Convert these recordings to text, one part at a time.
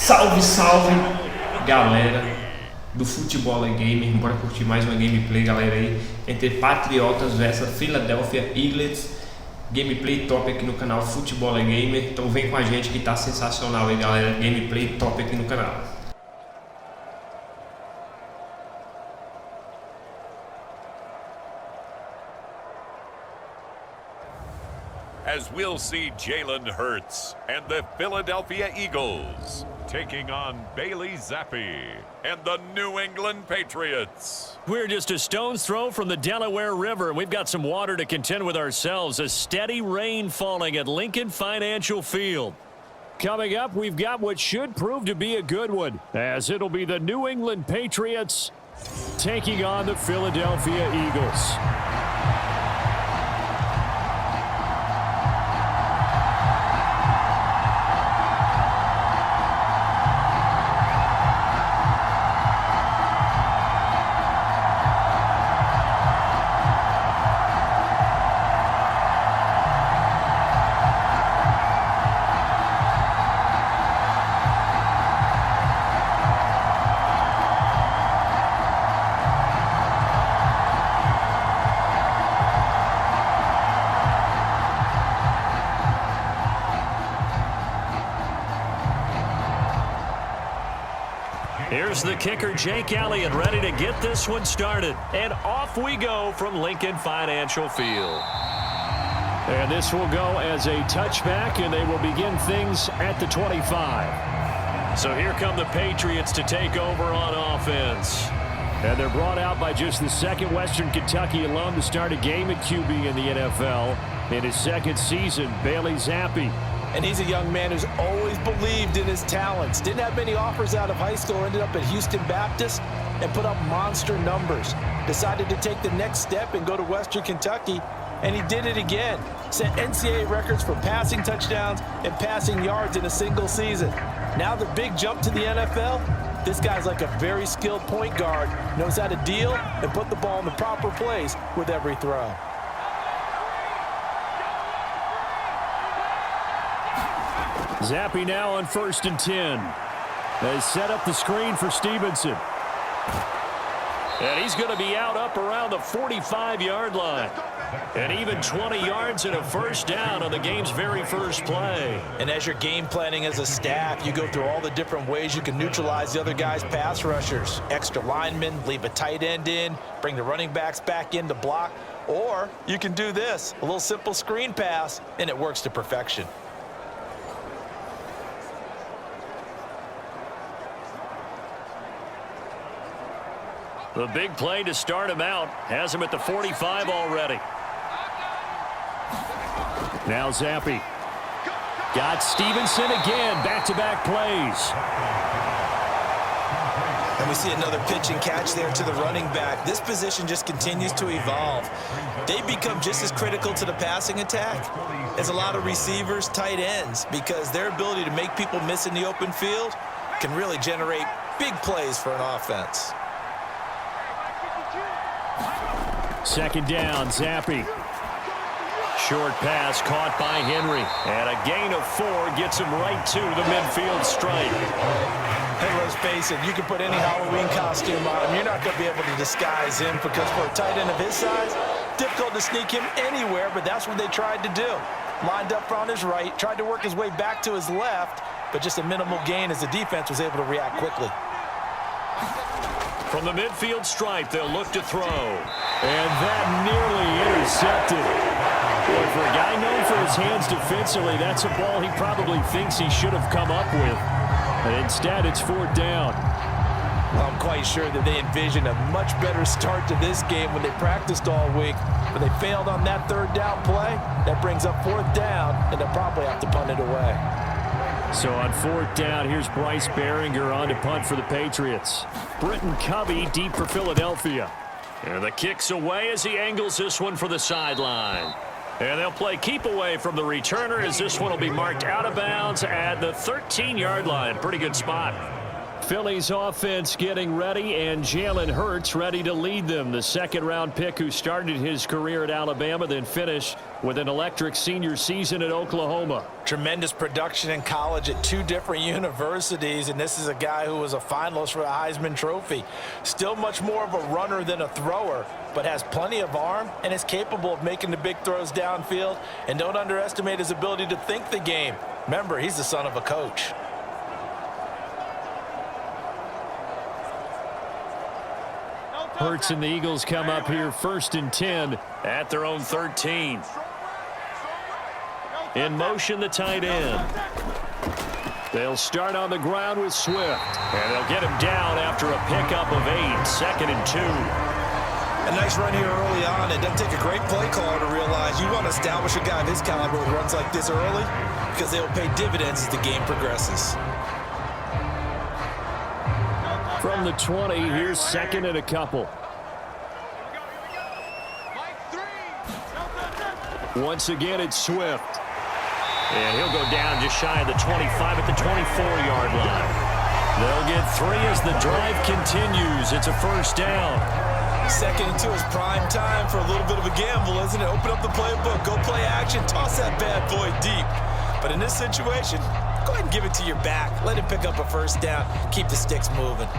Salve, salve, galera do Futebol Gamer. Bora curtir mais uma gameplay, galera, aí, entre Patriots versus Philadelphia Eagles. Gameplay top aqui no canal Futebol Gamer. Então vem com a gente que tá sensacional aí, galera. Gameplay top aqui no canal. As we'll see Jalen Hurts and the Philadelphia Eagles taking on Bailey Zappi and the New England Patriots. We're just a stone's throw from the Delaware River. We've got some water to contend with ourselves. A steady rain falling at Lincoln Financial Field. Coming up, we've got what should prove to be a good one, as it'll be the New England Patriots taking on the Philadelphia Eagles. Here's the kicker, Jake Elliott, ready to get this one started. And off we go from Lincoln Financial Field. And this will go as a touchback, and they will begin things at the 25. So here come the Patriots to take over on offense. And they're brought out by just the second Western Kentucky alum to start a game at QB in the NFL. In his second season, Bailey Zappi. And he's a young man who's always believed in his talents. Didn't have many offers out of high school, ended up at Houston Baptist and put up monster numbers. Decided to take the next step and go to Western Kentucky, and he did it again. Set NCAA records for passing touchdowns and passing yards in a single season. Now the big jump to the NFL, this guy's like a very skilled point guard, knows how to deal and put the ball in the proper place with every throw. Zappi now on 1st and 10. They set up the screen for Stevenson. And he's going to be out up around the 45-yard line. And even 20 yards and a first down on the game's very first play. And as you're game planning as a staff, you go through all the different ways you can neutralize the other guy's pass rushers. Extra linemen, leave a tight end in, bring the running backs back in to block. Or you can do this, a little simple screen pass, and it works to perfection. The big play to start him out has him at the 45 already. Now Zappi. Got Stevenson again. Back-to-back plays. And we see another pitch and catch there to the running back. This position just continues to evolve. They become just as critical to the passing attack as a lot of receivers, tight ends, because their ability to make people miss in the open field can really generate big plays for an offense. Second down, Zappi. Short pass caught by Henry. And a gain of 4 gets him right to the midfield stripe. Hey, let's face it, you can put any Halloween costume on him. You're not going to be able to disguise him because for a tight end of his size, difficult to sneak him anywhere, but that's what they tried to do. Lined up on his right, tried to work his way back to his left, but just a minimal gain as the defense was able to react quickly. From the midfield stripe, they'll look to throw. And that nearly intercepted. Boy, for a guy known for his hands defensively, that's a ball he probably thinks he should have come up with. And instead, it's 4th down. Well, I'm quite sure that they envisioned a much better start to this game when they practiced all week. But they failed on that 3rd down play. That brings up 4th down, and they'll probably have to punt it away. So on 4th down, here's Bryce Behringer on to punt for the Patriots. Britton Covey deep for Philadelphia. And the kick's away as he angles this one for the sideline. And they'll play keep away from the returner as this one will be marked out of bounds at the 13-yard line. Pretty good spot. Philly's offense getting ready, and Jalen Hurts ready to lead them. The second-round pick who started his career at Alabama, then finished with an electric senior season at Oklahoma. Tremendous production in college at 2 different universities, and this is a guy who was a finalist for a Heisman Trophy. Still much more of a runner than a thrower, but has plenty of arm and is capable of making the big throws downfield. And don't underestimate his ability to think the game. Remember, he's the son of a coach. Hurts and the Eagles come up here 1st and 10 at their own 13. In motion, the tight end. They'll start on the ground with Swift. And they'll get him down after a pickup of 8, 2nd and 2. A nice run here early on. It doesn't take a great play caller to realize you want to establish a guy of his caliber with runs like this early because they will pay dividends as the game progresses. From the 20, here's 2nd and a couple. Once again, it's Swift. And he'll go down just shy of the 25 at the 24-yard line. They'll get 3 as the drive continues. It's a 1st down. 2nd and 2 is prime time for a little bit of a gamble, isn't it? Open up the playbook, go play action, toss that bad boy deep. But in this situation, go ahead and give it to your back. Let him pick up a 1st down. Keep the sticks moving.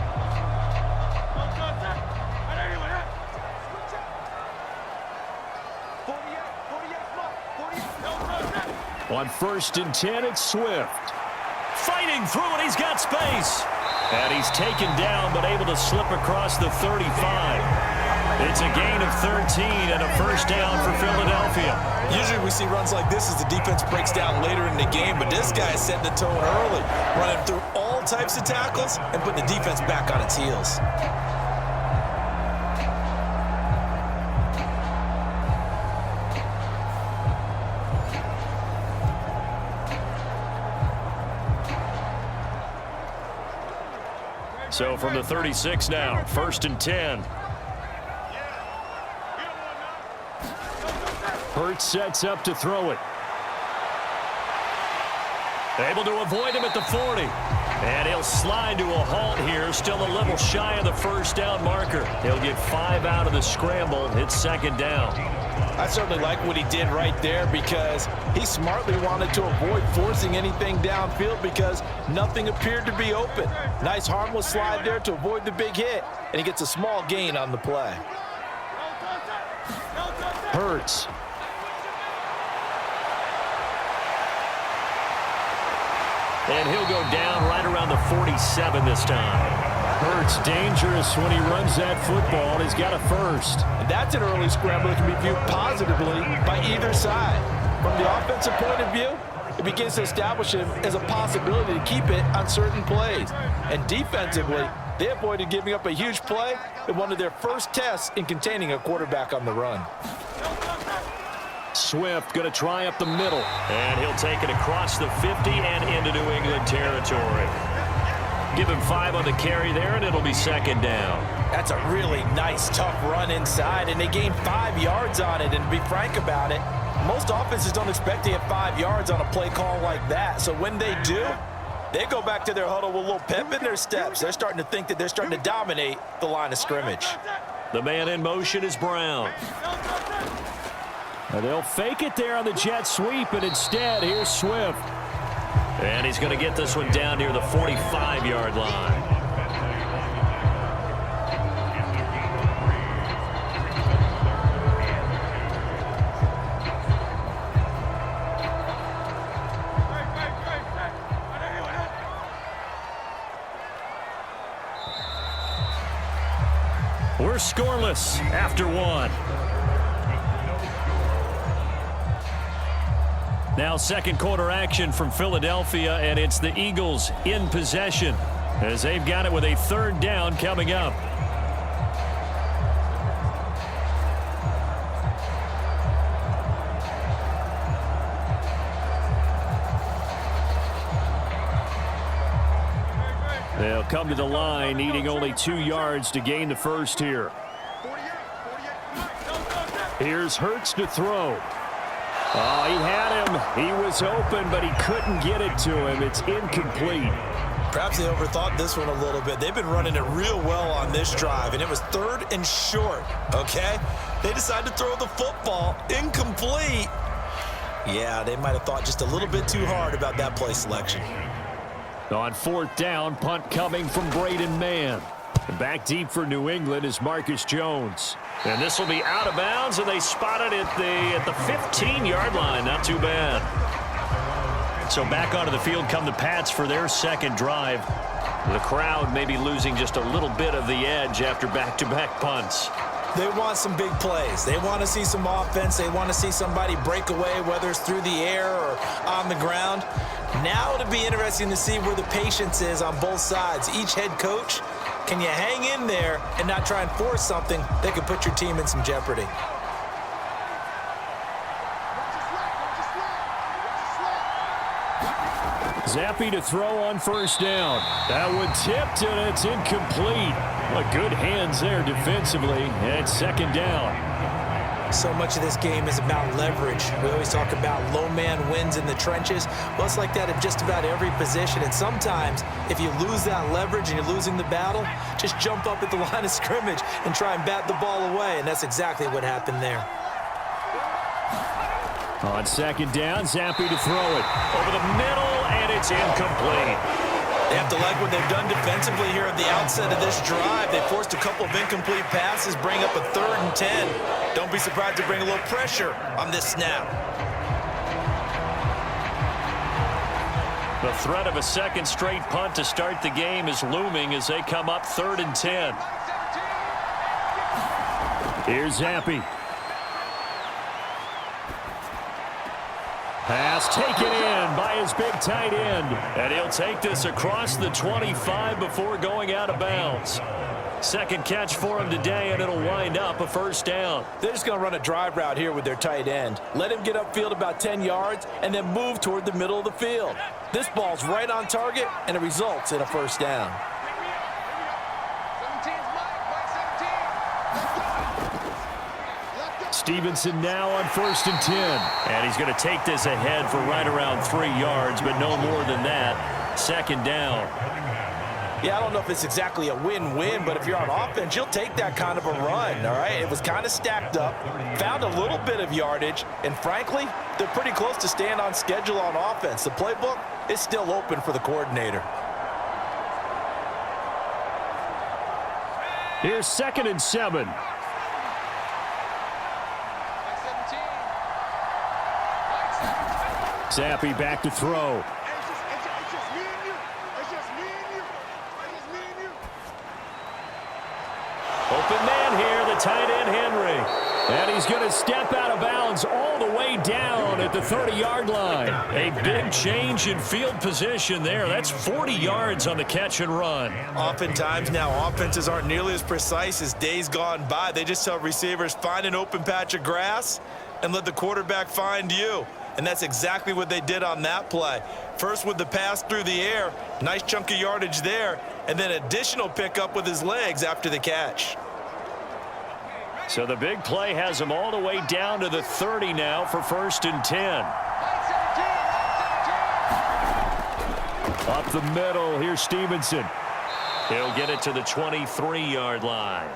On 1st and 10, it's Swift. Fighting through it, he's got space. And he's taken down, but able to slip across the 35. It's a gain of 13 and a 1st down for Philadelphia. Usually we see runs like this as the defense breaks down later in the game, but this guy is setting the tone early, running through all types of tackles and putting the defense back on its heels. So from the 36 now, 1st and 10. Hurts sets up to throw it. Able to avoid him at the 40. And he'll slide to a halt here, still a little shy of the 1st down marker. He'll get 5 out of the scramble. It's 2nd down. I certainly like what he did right there because he smartly wanted to avoid forcing anything downfield because nothing appeared to be open. Nice harmless slide there to avoid the big hit, and he gets a small gain on the play. Hurts. And he'll go down right around the 47 this time. Hurts dangerous when he runs that football. He's got a 1st. And that's an early scramble that can be viewed positively by either side. From the offensive point of view, it begins to establish him as a possibility to keep it on certain plays. And defensively, they avoided giving up a huge play in one of their first tests in containing a quarterback on the run. Swift going to try up the middle. And he'll take it across the 50 and into New England territory. Give him 5 on the carry there, and it'll be 2nd down. That's a really nice, tough run inside, and they gained 5 yards on it. And to be frank about it, most offenses don't expect to get 5 yards on a play call like that. So when they do, they go back to their huddle with a little pep in their steps. They're starting to think that they're starting to dominate the line of scrimmage. The man in motion is Brown. And they'll fake it there on the jet sweep, and instead, here's Swift. And he's going to get this one down near the 45-yard line. We're scoreless after 1. Now 2nd quarter action from Philadelphia, and it's the Eagles in possession as they've got it with a 3rd down coming up. They'll come to the line, needing only 2 yards to gain the 1st here. Here's Hurts to throw. Oh, he had him. He was open, but he couldn't get it to him. It's incomplete. Perhaps they overthought this one a little bit. They've been running it real well on this drive, and it was 3rd and short, okay? They decided to throw the football incomplete, Yeah, they might have thought just a little bit too hard about that play selection. On 4th down, punt coming from Braden Mann. Back deep for New England is Marcus Jones. And this will be out of bounds, and they spot it at the 15-yard line. Not too bad. So back onto the field come the Pats for their second drive. The crowd may be losing just a little bit of the edge after back-to-back punts. They want some big plays. They want to see some offense. They want to see somebody break away, whether it's through the air or on the ground. Now it'll be interesting to see where the patience is on both sides. Each head coach, can you hang in there and not try and force something that could put your team in some jeopardy? Zappe to throw on 1st down. That one tipped, and it's incomplete. Well, good hands there defensively, and 2nd down. So much of this game is about leverage. We always talk about low man wins in the trenches. Well, it's like that at just about every position. And sometimes, if you lose that leverage and you're losing the battle, just jump up at the line of scrimmage and try and bat the ball away. And that's exactly what happened there. On 2nd down, Zappe to throw it. Over the middle, and it's incomplete. They have to like what they've done defensively here at the outset of this drive. They forced a couple of incomplete passes, bring up a 3rd and 10. Don't be surprised to bring a little pressure on this snap. The threat of a second straight punt to start the game is looming as they come up 3rd and 10. Here's Zappe. Pass taken in by his big tight end. And he'll take this across the 25 before going out of bounds. Second catch for him today, and it'll wind up a 1st down. They're just going to run a drive route here with their tight end. Let him get upfield about 10 yards and then move toward the middle of the field. This ball's right on target, and it results in a 1st down. Stevenson now on 1st and 10. And he's going to take this ahead for right around 3 yards, but no more than that. 2nd down. Yeah, I don't know if it's exactly a win-win, but if you're on offense, you'll take that kind of a run, all right? It was kind of stacked up, found a little bit of yardage, and frankly, they're pretty close to staying on schedule on offense. The playbook is still open for the coordinator. Here's 2nd and 7. Zappe back to throw. Open man here, the tight end Henry. And he's going to step out of bounds all the way down at the 30-yard line. A big change in field position there. That's 40 yards on the catch and run. Oftentimes now, offenses aren't nearly as precise as days gone by. They just tell receivers, find an open patch of grass and let the quarterback find you. And that's exactly what they did on that play. First with the pass through the air, nice chunk of yardage there, and then additional pickup with his legs after the catch. So the big play has him all the way down to the 30 now for 1st and 10. Up the middle, here's Stevenson. He'll get it to the 23-yard line.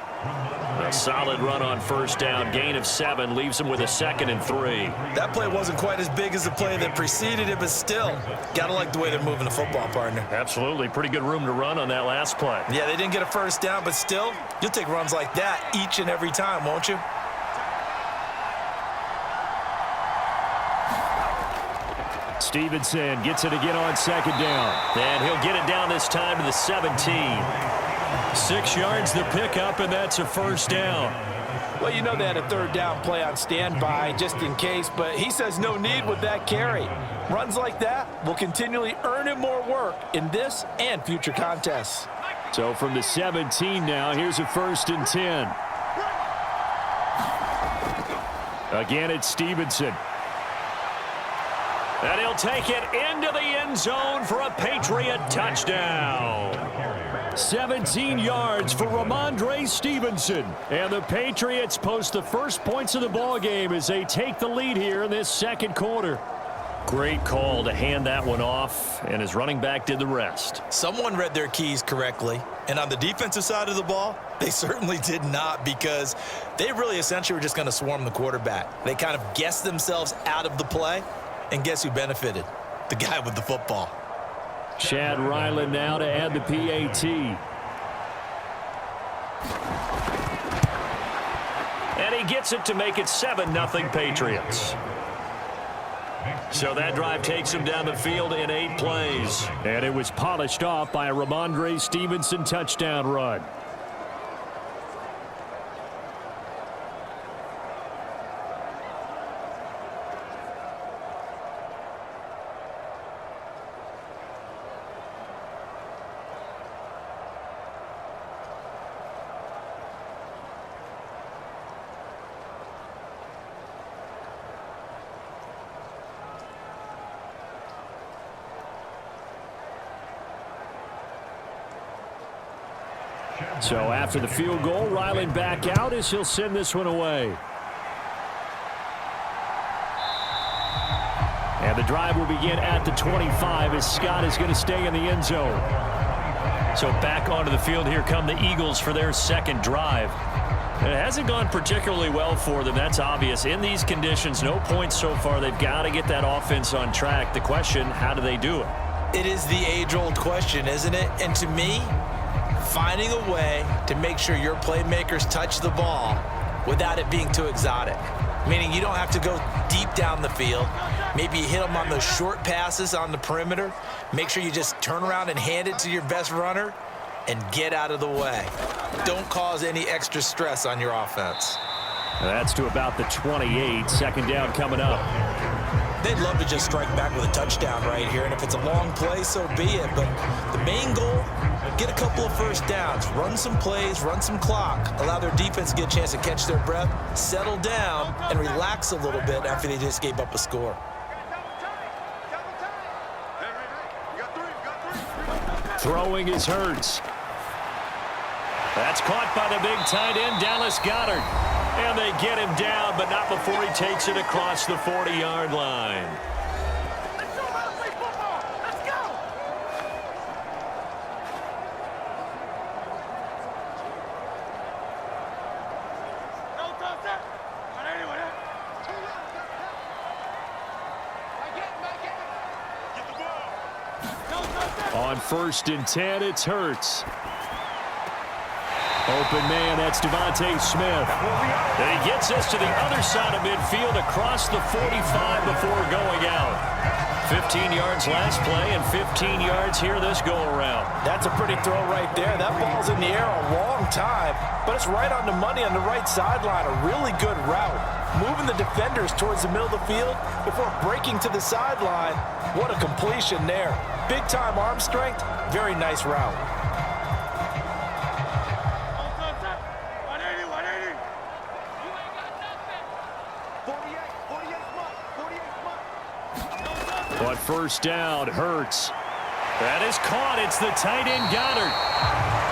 A solid run on 1st down, gain of 7, leaves him with a 2nd and 3. That play wasn't quite as big as the play that preceded it, but still, gotta like the way they're moving the football, partner. Absolutely, pretty good room to run on that last play. Yeah, they didn't get a 1st down, but still, you'll take runs like that each and every time, won't you? Stevenson gets it again on 2nd down. And he'll get it down this time to the 17. 6 yards the pickup, and that's a 1st down. Well, you know they had a 3rd down play on standby just in case, but he says no need with that carry. Runs like that will continually earn him more work in this and future contests. So from the 17 now, here's a 1st and 10. Again, it's Stevenson. And he'll take it into the end zone for a Patriot touchdown. 17 yards for Ramondre Stevenson. And the Patriots post the first points of the ball game as they take the lead here in this 2nd quarter. Great call to hand that one off, and his running back did the rest. Someone read their keys correctly, and on the defensive side of the ball, they certainly did not, because they really essentially were just going to swarm the quarterback. They kind of guessed themselves out of the play, and guess who benefited? The guy with the football. Chad Ryland now to add the PAT. And he gets it to make it 7-0 Patriots. So that drive takes him down the field in 8 plays. And it was polished off by a Ramondre Stevenson touchdown run. So after the field goal, Ryland back out as he'll send this one away. And the drive will begin at the 25 as Scott is going to stay in the end zone. So back onto the field, here come the Eagles for their second drive. It hasn't gone particularly well for them, that's obvious. In these conditions, no points so far. They've got to get that offense on track. The question, how do they do it? It is the age-old question, isn't it? And to me, finding a way to make sure your playmakers touch the ball without it being too exotic. Meaning you don't have to go deep down the field. Maybe you hit them on those short passes on the perimeter. Make sure you just turn around and hand it to your best runner and get out of the way. Don't cause any extra stress on your offense. That's to about the 28. Second down coming up. They'd love to just strike back with a touchdown right here, and if it's a long play, so be it. But the main goal, get a couple of first downs, run some plays, run some clock, allow their defense to get a chance to catch their breath, settle down, and relax a little bit after they just gave up a score. Throwing is Hurts. That's caught by the big tight end, Dallas Goedert. And they get him down, but not before he takes it across the 40-yard line. On 1st and 10, it's Hurts. Open man, that's Devontae Smith. And he gets us to the other side of midfield across the 45 before going out. 15 yards last play and 15 yards here this go-around. That's a pretty throw right there. That ball's in the air a long time, but it's right on the money on the right sideline. A really good route. Moving the defenders towards the middle of the field before breaking to the sideline. What a completion there. Big-time arm strength. Very nice route. On 1st down, Hurts. That is caught. It's the tight end, Goddard.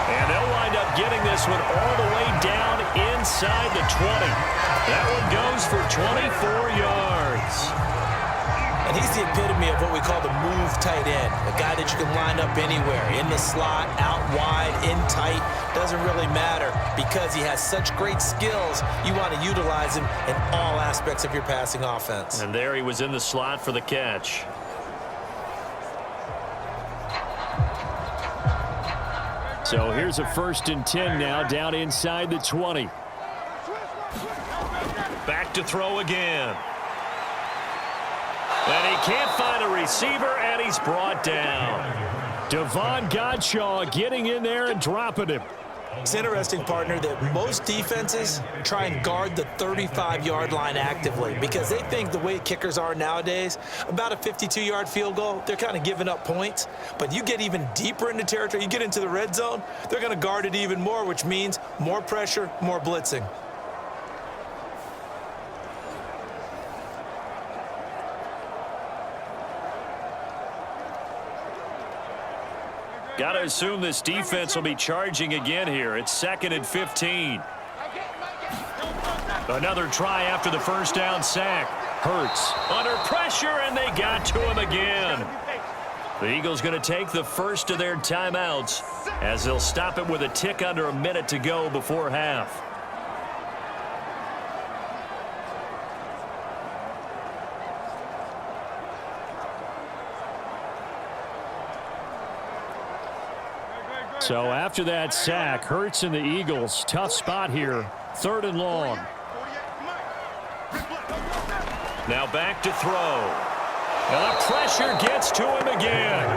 And they'll wind up getting this one all the way down inside the 20. That one goes for 24 yards. And he's the epitome of what we call the move tight end. A guy that you can line up anywhere. In the slot, out wide, in tight. Doesn't really matter because he has such great skills. You want to utilize him in all aspects of your passing offense. And there he was in the slot for the catch. So here's a 1st and 10 now down inside the 20. Back to throw again. And he can't find a receiver, and he's brought down. Devon Godshaw getting in there and dropping him. It's interesting, partner, that most defenses try and guard the 35-yard line actively because they think the way kickers are nowadays, about a 52-yard field goal, they're kind of giving up points. But you get even deeper into territory, you get into the red zone, they're going to guard it even more, which means more pressure, more blitzing. Got to assume this defense will be charging again here. It's 2nd and 15. Another try after the 1st down sack. Hurts under pressure, and they got to him again. The Eagles going to take the first of their timeouts as they'll stop it with a tick under a minute to go before half. So after that sack, Hurts and the Eagles, tough spot here, 3rd and long. Now back to throw. And the pressure gets to him again.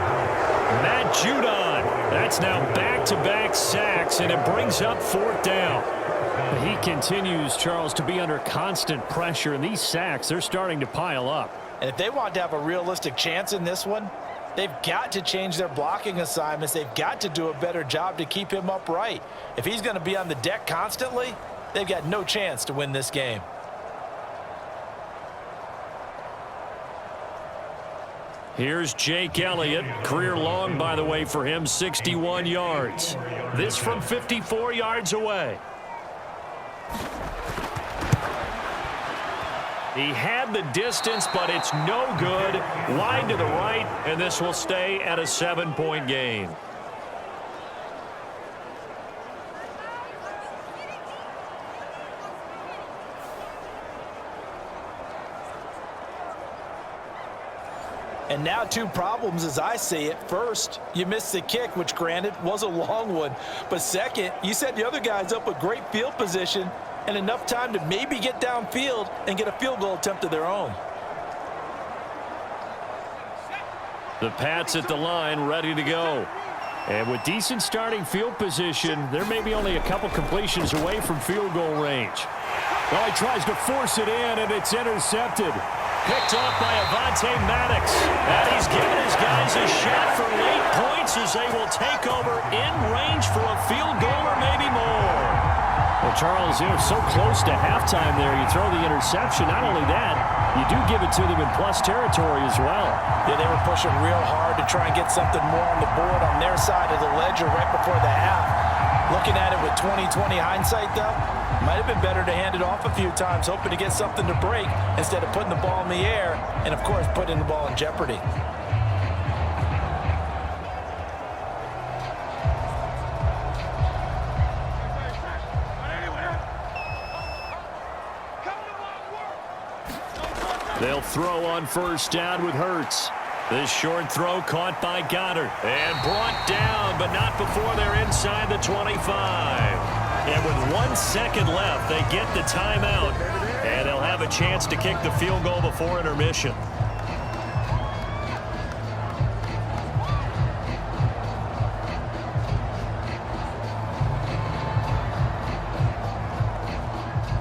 Matt Judon. That's now back-to-back sacks, and it brings up 4th down. He continues, Charles, to be under constant pressure, and these sacks, they're starting to pile up. And if they want to have a realistic chance in this one, they've got to change their blocking assignments. They've got to do a better job to keep him upright. If he's going to be on the deck constantly, they've got no chance to win this game. Here's Jake Elliott. Career long, by the way, for him, 61 yards. This from 54 yards away. He had the distance, but it's no good. Wide to the right, and this will stay at a 7-point game. And now 2 problems as I see it. First, you missed the kick, which granted was a long one. But second, you set the other guys up with great field position and enough time to maybe get downfield and get a field goal attempt of their own. The Pats at the line, ready to go. And with decent starting field position, they're maybe only a couple completions away from field goal range. Well, he tries to force it in, and it's intercepted. Picked off by Avonte Maddox. And he's given his guys a shot for late points as they will take over in range for a field goal or maybe more. Well, Charles, you're so close to halftime there. You throw the interception. Not only that, you do give it to them in plus territory as well. Yeah, they were pushing real hard to try and get something more on the board on their side of the ledger right before the half. Looking at it with 20/20 hindsight, though, might have been better to hand it off a few times, hoping to get something to break instead of putting the ball in the air and, of course, putting the ball in jeopardy. They'll throw on 1st down with Hurts. This short throw caught by Goddard and brought down, but not before they're inside the 25. And with 1 second left, they get the timeout, and they'll have a chance to kick the field goal before intermission.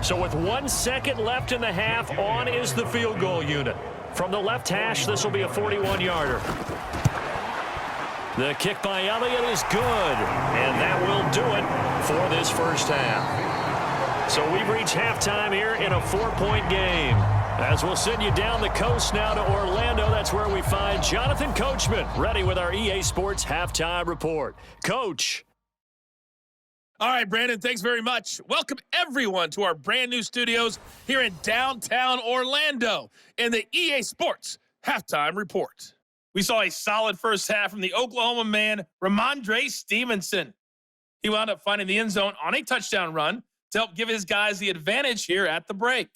So with 1 second left in the half, on is the field goal unit. From the left hash, this will be a 41-yarder. The kick by Elliott is good, and that will do it for this first half. So we've reached halftime here in a 4-point game. As we'll send you down the coast now to Orlando, that's where we find Jonathan Coachman, ready with our EA Sports Halftime Report. Coach. All right, Brandon, thanks very much. Welcome, everyone, to our brand new studios here in downtown Orlando in the EA Sports Halftime Report. We saw a solid first half from the Oklahoma man, Ramondre Stevenson. He wound up finding the end zone on a touchdown run to help give his guys the advantage here at the break.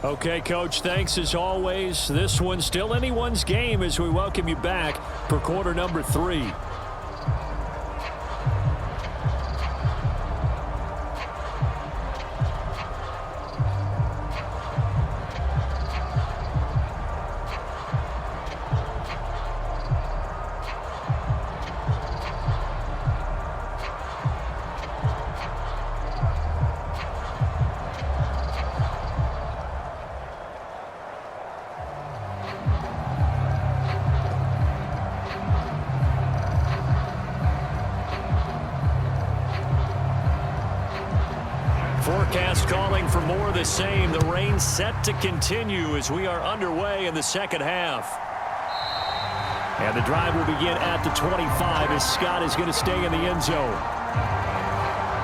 Okay, Coach, thanks as always. This one's still anyone's game as we welcome you back for quarter number 3. Forecast calling for more of the same. The rain set to continue as we are underway in the second half. And the drive will begin at the 25 as Scott is going to stay in the end zone.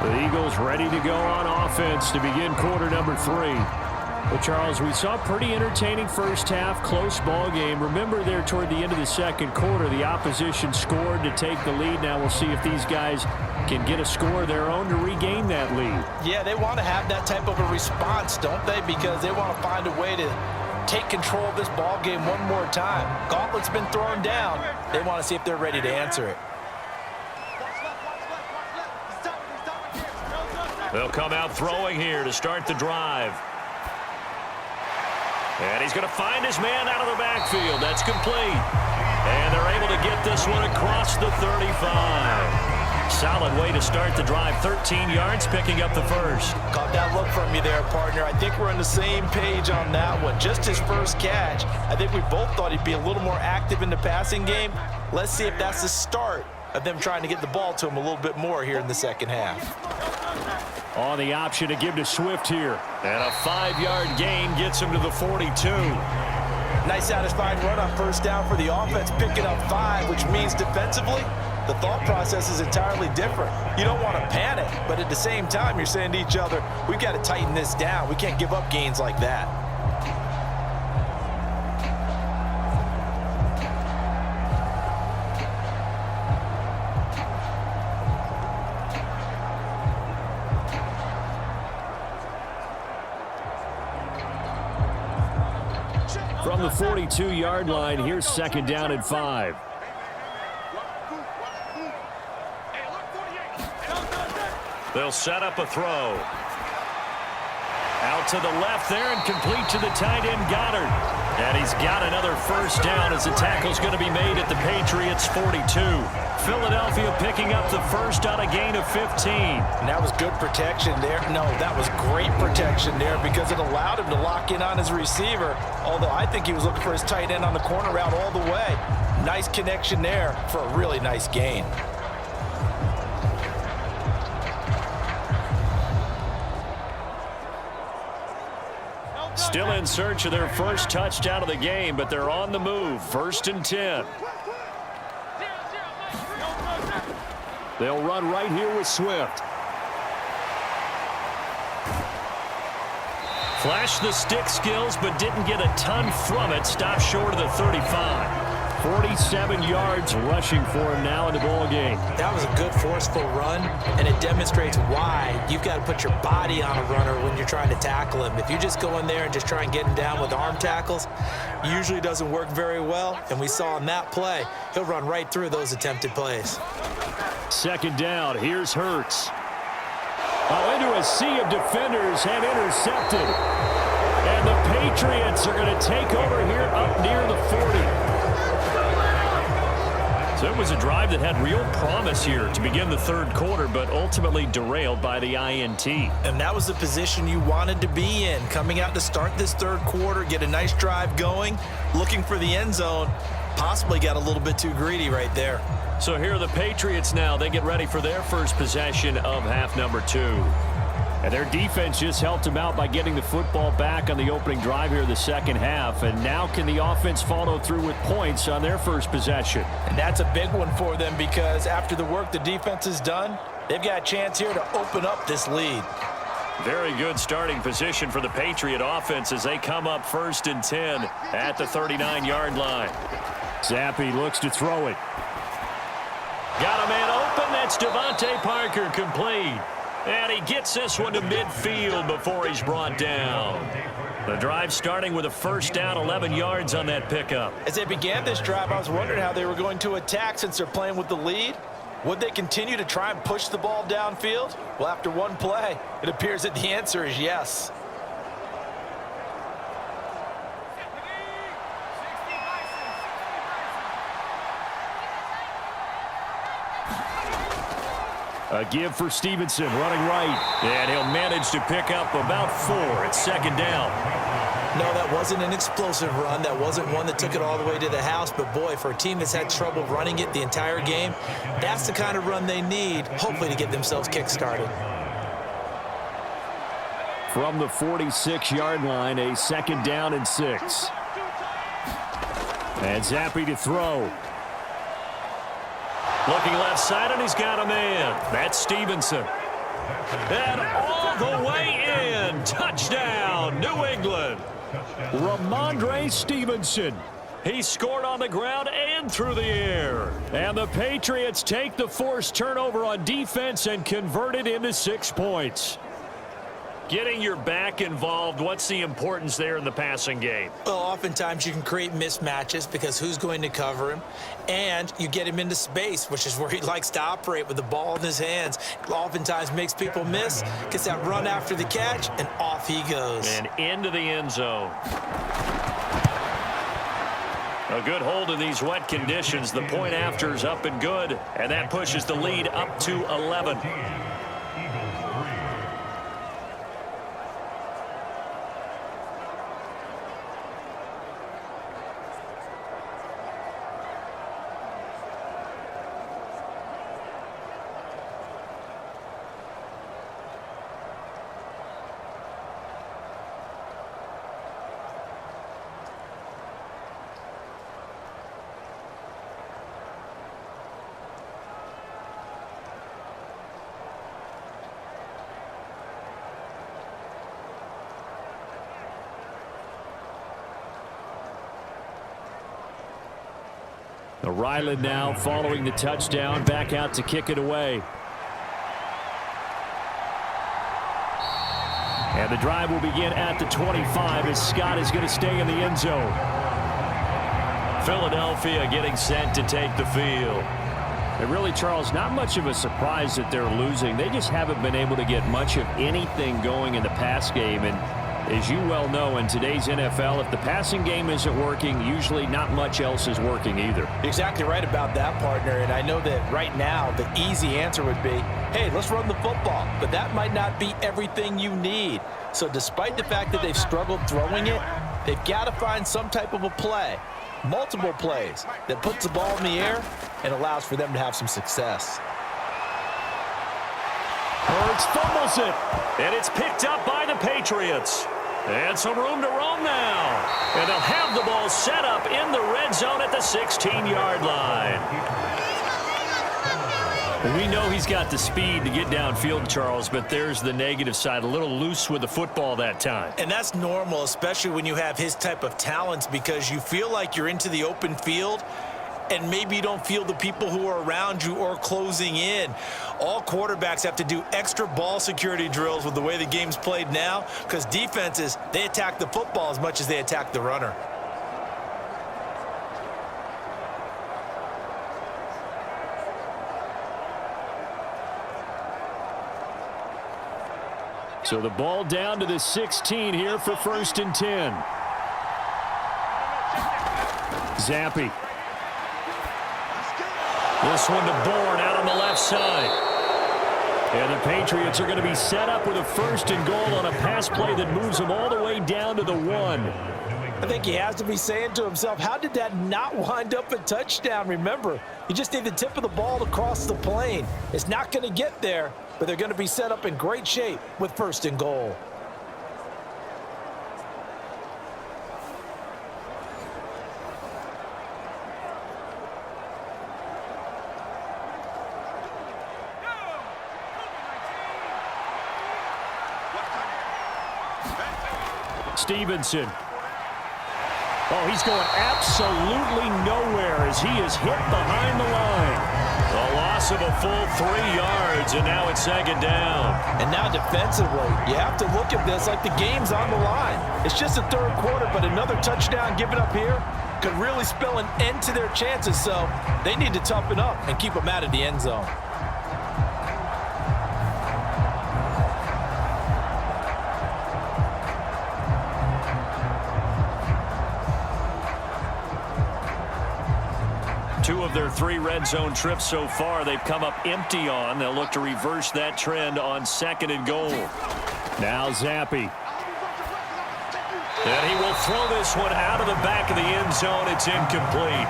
The Eagles ready to go on offense to begin quarter number 3. Well, Charles, we saw a pretty entertaining first half, close ball game. Remember there toward the end of the second quarter, the opposition scored to take the lead. Now we'll see if these guys can get a score of their own to regain that lead. Yeah, they want to have that type of a response, don't they? Because they want to find a way to take control of this ball game one more time. Gauntlet's been thrown down. They want to see if they're ready to answer it. They'll come out throwing here to start the drive. And he's going to find his man out of the backfield. That's complete. And they're able to get this one across the 35. Solid way to start the drive. 13 yards, picking up the first. Caught that look from you there, partner. I think we're on the same page on that one. Just his first catch. I think we both thought he'd be a little more active in the passing game. Let's see if that's the start of them trying to get the ball to him a little bit more here in the second half. On the option to give to Swift here. And a 5-yard gain gets him to the 42. Nice satisfying run on first down for the offense, picking up 5, which means defensively, the thought process is entirely different. You don't want to panic, but at the same time, you're saying to each other, we've got to tighten this down. We can't give up gains like that. From the 42-yard line, here's second down and 5. They'll set up a throw. Out to the left there and complete to the tight end, Goddard. And he's got another first down as the tackle's going to be made at the Patriots' 42. Philadelphia picking up the first on a gain of 15. And that was good protection there. No, that was great protection there because it allowed him to lock in on his receiver, although I think he was looking for his tight end on the corner route all the way. Nice connection there for a really nice gain. Still in search of their first touchdown of the game, but they're on the move. 1st and 10. They'll run right here with Swift. Flashed the stick skills, but didn't get a ton from it. Stopped short of the 35. 47 yards rushing for him now in the ball game. That was a good forceful run, and it demonstrates why you've got to put your body on a runner when you're trying to tackle him. If you just go in there and just try and get him down with arm tackles, usually doesn't work very well, and we saw in that play, he'll run right through those attempted plays. Second down, here's Hurts. Into a sea of defenders and intercepted. And the Patriots are going to take over here up near the 40. So it was a drive that had real promise here to begin the third quarter, but ultimately derailed by the INT. And that was the position you wanted to be in, coming out to start this third quarter, get a nice drive going, looking for the end zone. Possibly got a little bit too greedy right there. So here are the Patriots now. They get ready for their first possession of half number 2. And their defense just helped them out by getting the football back on the opening drive here in the second half. And now can the offense follow through with points on their first possession? And that's a big one for them because after the work the defense has done, they've got a chance here to open up this lead. Very good starting position for the Patriot offense as they come up 1st and 10 at the 39-yard line. Zappi looks to throw it. Got a man open. That's Devontae Parker, complete. And he gets this one to midfield before he's brought down. The drive starting with a first down, 11 yards on that pickup. As they began this drive, I was wondering how they were going to attack since they're playing with the lead. Would they continue to try and push the ball downfield? Well, after one play, it appears that the answer is yes. A give for Stevenson, running right. And he'll manage to pick up about 4 at second down. No, that wasn't an explosive run. That wasn't one that took it all the way to the house. But, boy, for a team that's had trouble running it the entire game, that's the kind of run they need, hopefully, to get themselves kick-started. From the 46-yard line, a second down and 6. And Zappi to throw. Looking left side, and he's got a man. That's Stevenson. And all the way in. Touchdown, New England. Ramondre Stevenson. He scored on the ground and through the air. And the Patriots take the forced turnover on defense and convert it into 6 points. Getting your back involved, what's the importance there in the passing game? Well, oftentimes you can create mismatches because who's going to cover him? And you get him into space, which is where he likes to operate with the ball in his hands. Oftentimes makes people miss, gets that run after the catch, and off he goes. And into the end zone. A good hold in these wet conditions. The point after is up and good, and that pushes the lead up to 11. Ryland now following the touchdown, back out to kick it away. And the drive will begin at the 25 as Scott is going to stay in the end zone. Philadelphia getting set to take the field. And really, Charles, not much of a surprise that they're losing. They just haven't been able to get much of anything going in the pass game. And as you well know, in today's NFL, if the passing game isn't working, usually not much else is working either. You're exactly right about that, partner. And I know that right now the easy answer would be, hey, let's run the football. But that might not be everything you need. So despite the fact that they've struggled throwing it, they've got to find some type of a play, multiple plays, that puts the ball in the air and allows for them to have some success. Hurts fumbles it, and it's picked up by the Patriots. And some room to roam now. And they'll have the ball set up in the red zone at the 16-yard line. We know he's got the speed to get downfield, Charles, but there's the negative side. A little loose with the football that time. And that's normal, especially when you have his type of talents, because you feel like you're into the open field and maybe you don't feel the people who are around you or closing in. All quarterbacks have to do extra ball security drills with the way the game's played now, because defenses, they attack the football as much as they attack the runner. So the ball down to the 16 here for 1st and 10. Zappi. This one to Bourne out on the left side. And the Patriots are going to be set up with a 1st and goal on a pass play that moves them all the way down to the 1. I think he has to be saying to himself, how did that not wind up a touchdown? Remember, you just need the tip of the ball to cross the plane. It's not going to get there, but they're going to be set up in great shape with 1st and goal. Stevenson. Oh, he's going absolutely nowhere as he is hit behind the line. A loss of a full 3 yards, and now it's 2nd down. And now defensively, you have to look at this like the game's on the line. It's just the 3rd quarter, but another touchdown given up here could really spell an end to their chances, so they need to toughen up and keep them out of the end zone. Two of their 3 red zone trips so far, they've come up empty on. They'll look to reverse that trend on 2nd and goal. Now Zappi. And he will throw this one out of the back of the end zone. It's incomplete.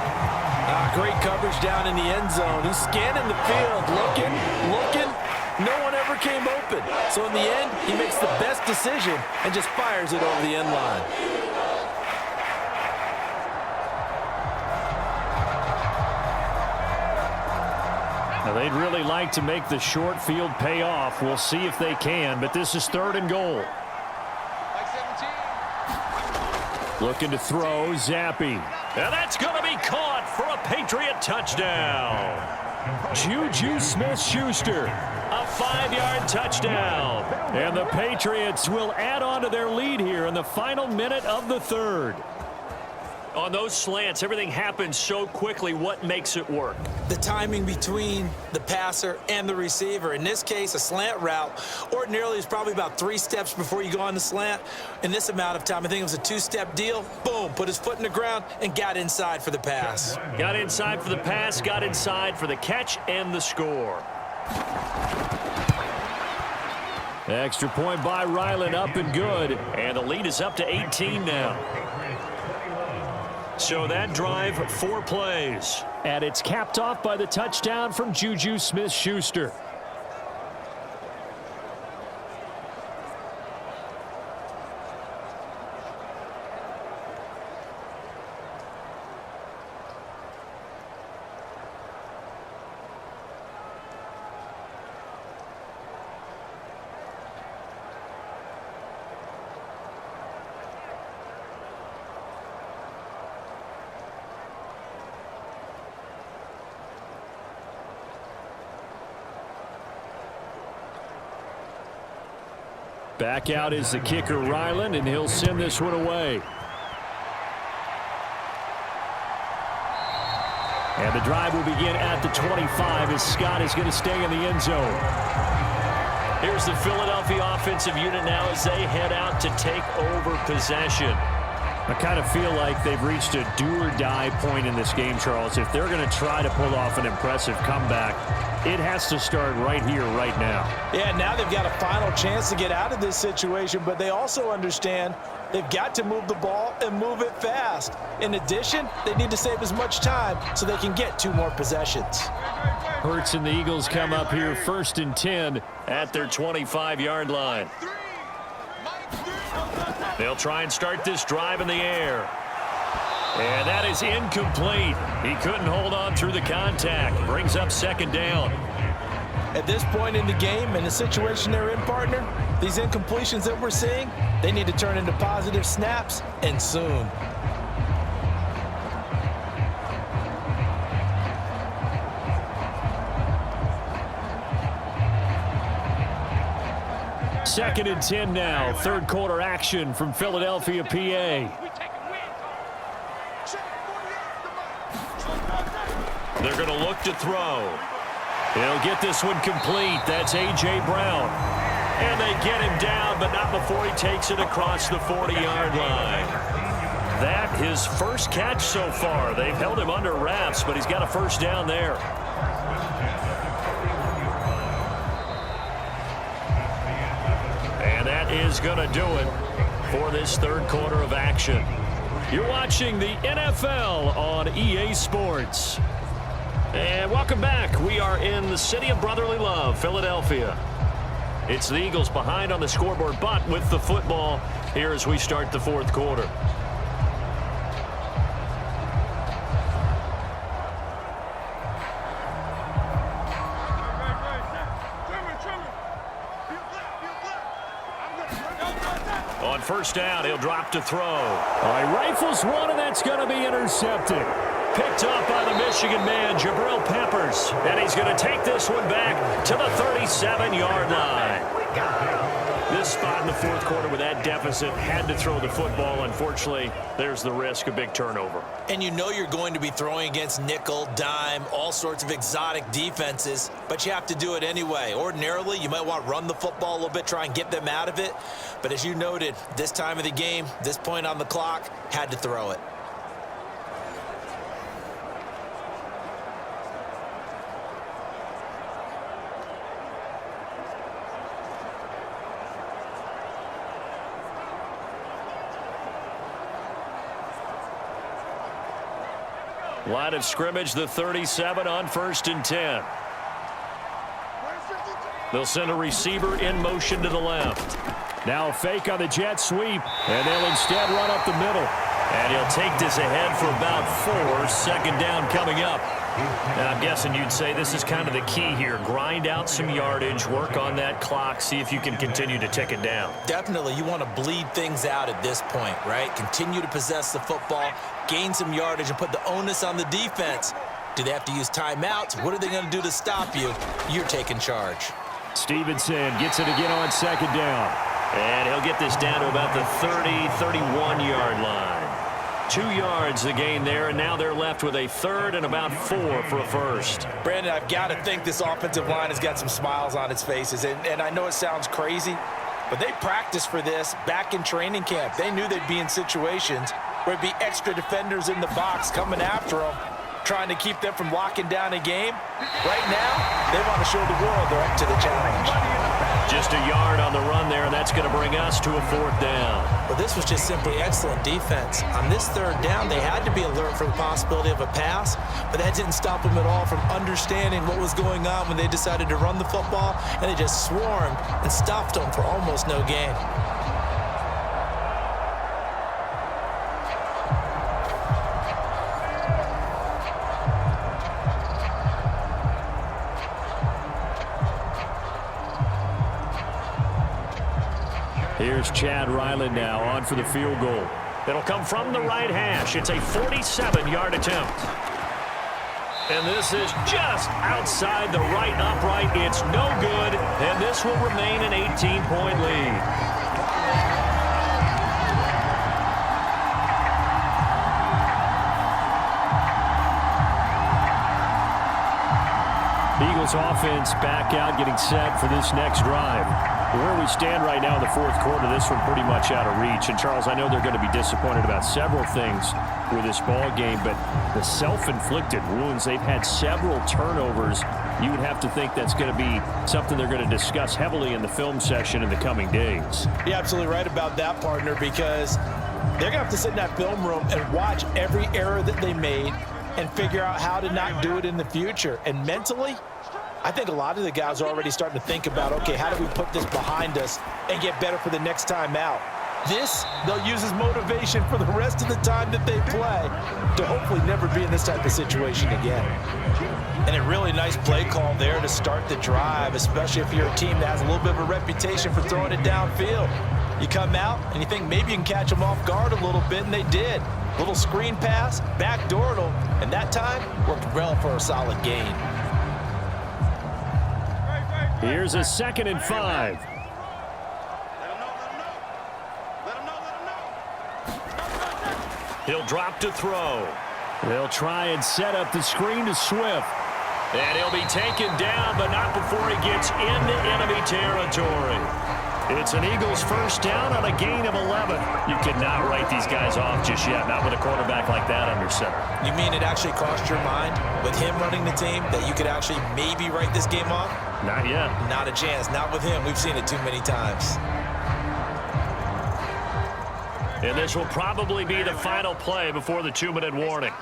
Great coverage down in the end zone. He's scanning the field, looking. No one ever came open. So in the end, he makes the best decision and just fires it over the end line. Now, they'd really like to make the short field pay off. We'll see if they can, but this is 3rd and goal. Looking to throw, Zappi. And that's going to be caught for a Patriot touchdown. Juju Smith-Schuster, a 5-yard touchdown. And the Patriots will add on to their lead here in the final minute of the 3rd. On those slants, everything happens so quickly. What makes it work? The timing between the passer and the receiver. In this case, a slant route ordinarily is probably about 3 steps before you go on the slant. In this amount of time, I think it was a 2-step deal. Boom, put his foot in the ground and got inside for the pass. Got inside for the pass, got inside for the catch and the score. Extra point by Ryland, up and good. And the lead is up to 18 now. So that drive, 4 plays. And it's capped off by the touchdown from Juju Smith-Schuster. Back out is the kicker, Ryland, and he'll send this one away. And the drive will begin at the 25 as Scott is going to stay in the end zone. Here's the Philadelphia offensive unit now as they head out to take over possession. I kind of feel like they've reached a do-or-die point in this game, Charles. If they're going to try to pull off an impressive comeback, it has to start right here, right now. Yeah, now they've got a final chance to get out of this situation, but they also understand they've got to move the ball and move it fast. In addition, they need to save as much time so they can get 2 more possessions. Hurts and the Eagles come up here 1st and 10 at their 25-yard line. They'll try and start this drive in the air. And that is incomplete. He couldn't hold on through the contact. Brings up 2nd down. At this point in the game and the situation they're in, partner, these incompletions that we're seeing, they need to turn into positive snaps, and soon. Second and 10 now. 3rd quarter action from Philadelphia, PA. They're going to look to throw. He'll get this one complete. That's A.J. Brown. And they get him down, but not before he takes it across the 40-yard line. That his first catch so far. They've held him under wraps, but he's got a 1st down there. And that is going to do it for this 3rd quarter of action. You're watching the NFL on EA Sports. And welcome back. We are in the city of brotherly love, Philadelphia. It's the Eagles behind on the scoreboard, but with the football here as we start the 4th quarter. On 1st down, he'll drop to throw. All right, rifles one, and that's going to be intercepted. Picked up by the Michigan man, Jabril Peppers. And he's going to take this one back to the 37-yard line. This spot in the 4th quarter with that deficit had to throw the football. Unfortunately, there's the risk of big turnover. And you know you're going to be throwing against nickel, dime, all sorts of exotic defenses, but you have to do it anyway. Ordinarily, you might want to run the football a little bit, try and get them out of it. But as you noted, this time of the game, this point on the clock, had to throw it. Line of scrimmage, the 37 on 1st and 10. They'll send a receiver in motion to the left. Now a fake on the jet sweep, and they'll instead run up the middle. And he'll take this ahead for about 4. 2nd down coming up. And I'm guessing you'd say this is kind of the key here. Grind out some yardage, work on that clock, see if you can continue to tick it down. Definitely, you want to bleed things out at this point, right? Continue to possess the football, gain some yardage, and put the onus on the defense. Do they have to use timeouts? What are they going to do to stop you? You're taking charge. Stevenson gets it again on second down. And he'll get this down to about the 30, 31-yard line. 2 yards the gain there, and now they're left with a third and about 4 for a first. Brandon, I've got to think this offensive line has got some smiles on its faces. And I know it sounds crazy, but they practiced for this back in training camp. They knew they'd be in situations where it'd be extra defenders in the box coming after them, trying to keep them from locking down a game. Right now, they want to show the world they're up to the challenge. Just a yard on the run there, and that's going to bring us to a 4th down. Well, this was just simply excellent defense. On this 3rd down, they had to be alert for the possibility of a pass, but that didn't stop them at all from understanding what was going on when they decided to run the football, and they just swarmed and stopped them for almost no gain. Here's Chad Ryland now on for the field goal. It'll come from the right hash. It's a 47-yard attempt. And this is just outside the right upright. It's no good, and this will remain an 18-point lead. Eagles offense back out, getting set for this next drive. Where we stand right now in the 4th quarter, this one pretty much out of reach. And, Charles, I know they're going to be disappointed about several things with this ball game, but the self-inflicted wounds, they've had several turnovers. You would have to think that's going to be something they're going to discuss heavily in the film session in the coming days. You're absolutely right about that, partner, because they're going to have to sit in that film room and watch every error that they made and figure out how to not do it in the future. And mentally, I think a lot of the guys are already starting to think about, okay, how do we put this behind us and get better for the next time out? This, they'll use as motivation for the rest of the time that they play to hopefully never be in this type of situation again. And a really nice play call there to start the drive, especially if you're a team that has a little bit of a reputation for throwing it downfield. You come out and you think maybe you can catch them off guard a little bit, and they did. Little screen pass, backdoored them, and that time worked well for a solid gain. Here's a 2nd and 5. He'll drop to throw. They'll try and set up the screen to Swift. And he'll be taken down, but not before he gets into enemy territory. It's an Eagles 1st down on a gain of 11. You cannot write these guys off just yet, not with a quarterback like that under center. You mean it actually crossed your mind with him running the team that you could actually maybe write this game off? Not yet. Not a chance. Not with him. We've seen it too many times. And this will probably be the final play before the 2-minute warning.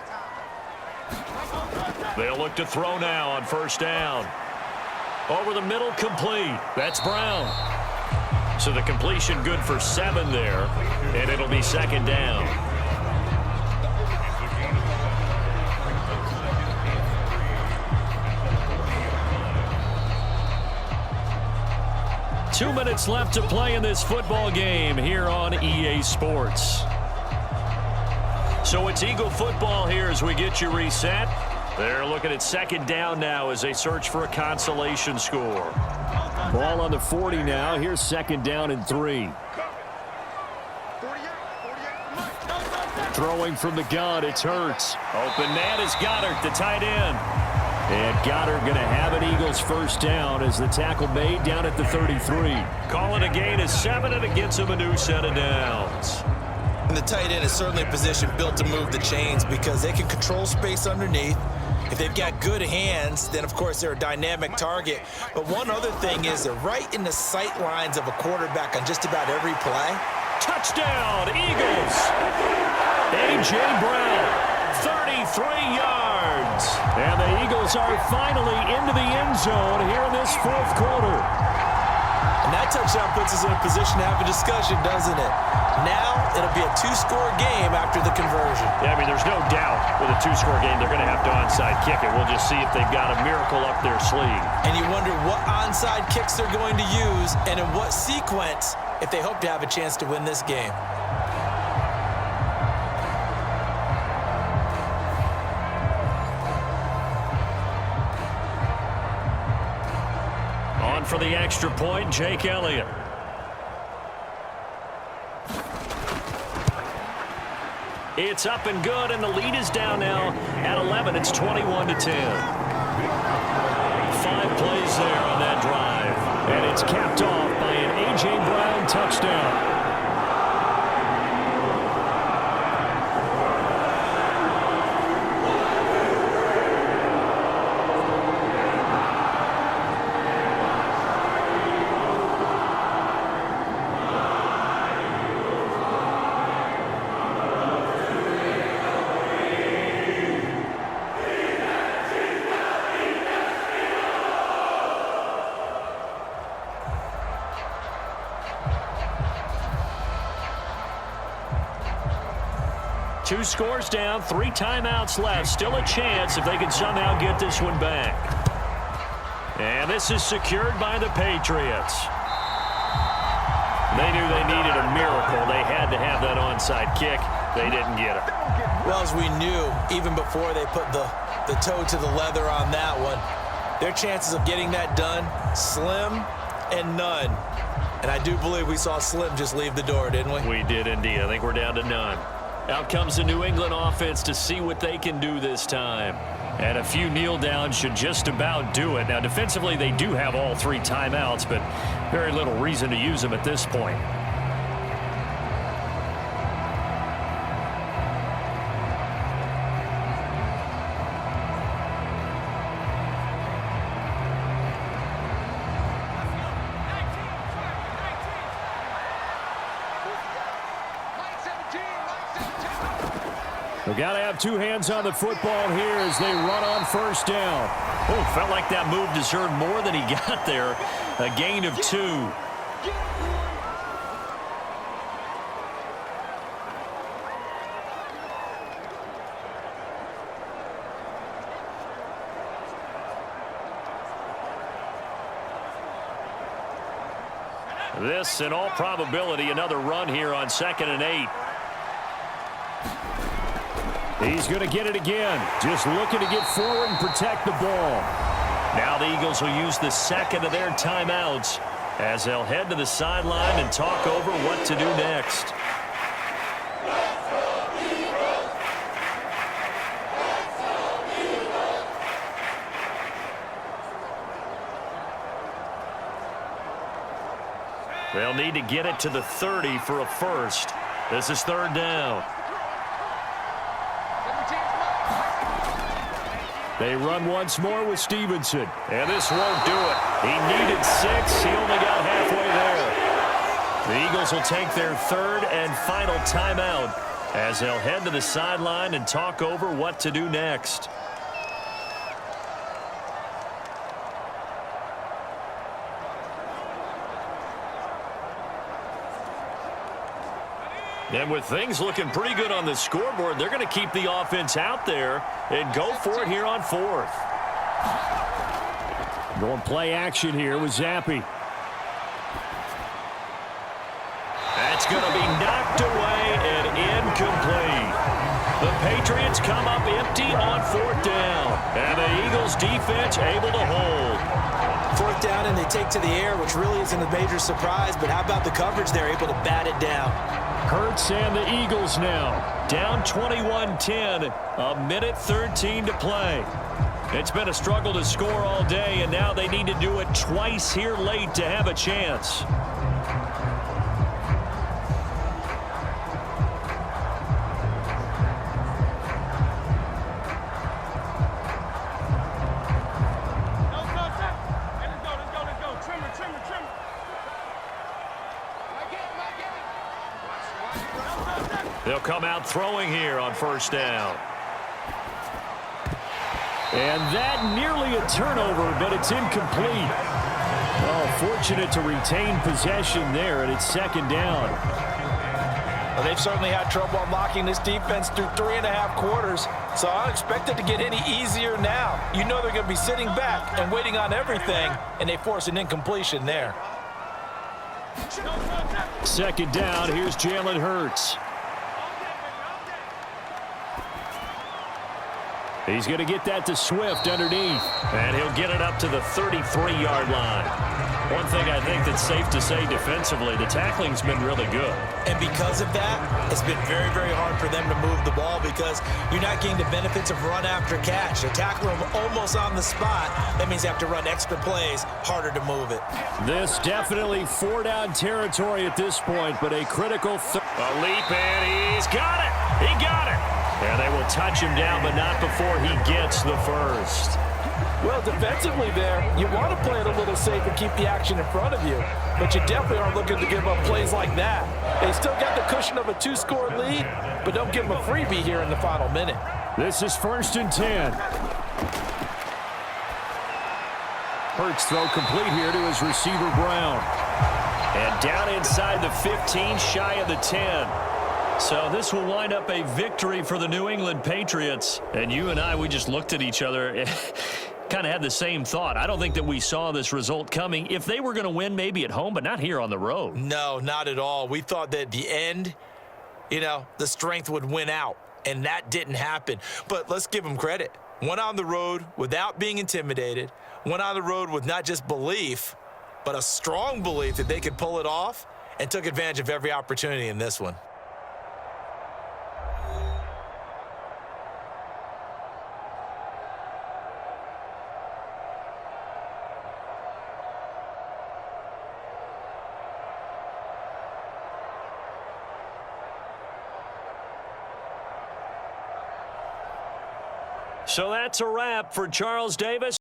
They'll look to throw now on 1st down. Over the middle, complete. That's Brown. So the completion good for 7 there, and it'll be 2nd down. Two minutes left to play in this football game here on EA Sports. So it's Eagle football here as we get you reset. They're looking at 2nd down now as they search for a consolation score. Ball on the 40 now. Here's 2nd down and 3. Throwing from the gun, it's Hurts. Open man is Goddard, the tight end. And Goddard going to have an Eagles 1st down as the tackle made down at the 33. Calling a gain of 7, and it gets him a new set of downs. And the tight end is certainly a position built to move the chains because they can control space underneath. If they've got good hands, then of course they're a dynamic target. But one other thing is they're right in the sight lines of a quarterback on just about every play. Touchdown, Eagles! A.J. Brown, 33 yards. And the Eagles are finally into the end zone here in this 4th quarter. And And that touchdown puts us in a position to have a discussion, doesn't it? Now it'll be a two-score game after the conversion. Yeah, I mean, there's no doubt with a two-score game they're going to have to onside kick it. We'll just see if they've got a miracle up their sleeve. And you wonder what onside kicks they're going to use and in what sequence if they hope to have a chance to win this game. On for the extra point, Jake Elliott. It's up and good, and the lead is down now at 11. It's 21-10. 5 plays there on that drive, and it's capped off by an A.J. Brown touchdown. Two scores down, 3 timeouts left. Still a chance if they can somehow get this one back. And this is secured by the Patriots. They knew they needed a miracle. They had to have that onside kick. They didn't get it. Well, as we knew, even before they put the toe to the leather on that one, their chances of getting that done, slim and none. And I do believe we saw Slim just leave the door, didn't we? We did indeed. I think we're down to none. Out comes the New England offense to see what they can do this time. And a few kneel downs should just about do it. Now, defensively, they do have all 3 timeouts, but very little reason to use them at this point. We've got to have 2 hands on the football here as they run on first down. Oh, felt like that move deserved more than he got there. A gain of 2. This, in all probability, another run here on 2nd and 8. He's going to get it again. Just looking to get forward and protect the ball. Now the Eagles will use the second of their timeouts as they'll head to the sideline and talk over what to do next. They'll need to get it to the 30 for a first. This is 3rd down. They run once more with Stevenson. And this won't do it. He needed 6. He only got halfway there. The Eagles will take their 3rd and final timeout as they'll head to the sideline and talk over what to do next. And with things looking pretty good on the scoreboard, they're going to keep the offense out there and go for it here on 4th. Going play action here with Zappi. That's going to be knocked away and incomplete. The Patriots come up empty on 4th down. And the Eagles defense able to hold. 4th down and they take to the air, which really isn't a major surprise. But how about the coverage? They're able to bat it down. Hurts and the Eagles now down 21-10, 1:13 to play. It's been a struggle to score all day, and now they need to do it twice here late to have a chance. They'll come out throwing here on 1st down. And that nearly a turnover, but it's incomplete. Oh, fortunate to retain possession there, and it's second down. Well, they've certainly had trouble unlocking this defense through 3.5 quarters, so I don't expect it to get any easier now. You know they're going to be sitting back and waiting on everything, and they force an incompletion there. Second down, here's Jalen Hurts. He's going to get that to Swift underneath. And he'll get it up to the 33-yard line. One thing I think that's safe to say defensively, the tackling's been really good. And because of that, it's been very, very hard for them to move the ball because you're not getting the benefits of run after catch. They tackle them almost on the spot. That means you have to run extra plays, harder to move it. This definitely 4-down territory at this point, but a critical a leap, and he's got it. He got it. And they will touch him down, but not before he gets the first. Well, defensively there, you want to play it a little safe and keep the action in front of you, but you definitely aren't looking to give up plays like that. They still got the cushion of a 2-score lead, but don't give them a freebie here in the final minute. This is 1st and 10. Hurts throw complete here to his receiver, Brown. And down inside the 15, shy of the 10. So this will wind up a victory for the New England Patriots. And you and I, we just looked at each other, kind of had the same thought. I don't think that we saw this result coming. If they were going to win, maybe at home, but not here on the road. No, not at all. We thought that at the end, you know, the strength would win out, and that didn't happen. But let's give them credit. Went on the road without being intimidated. Went on the road with not just belief, but a strong belief that they could pull it off, and took advantage of every opportunity in this one. So that's a wrap for Charles Davis.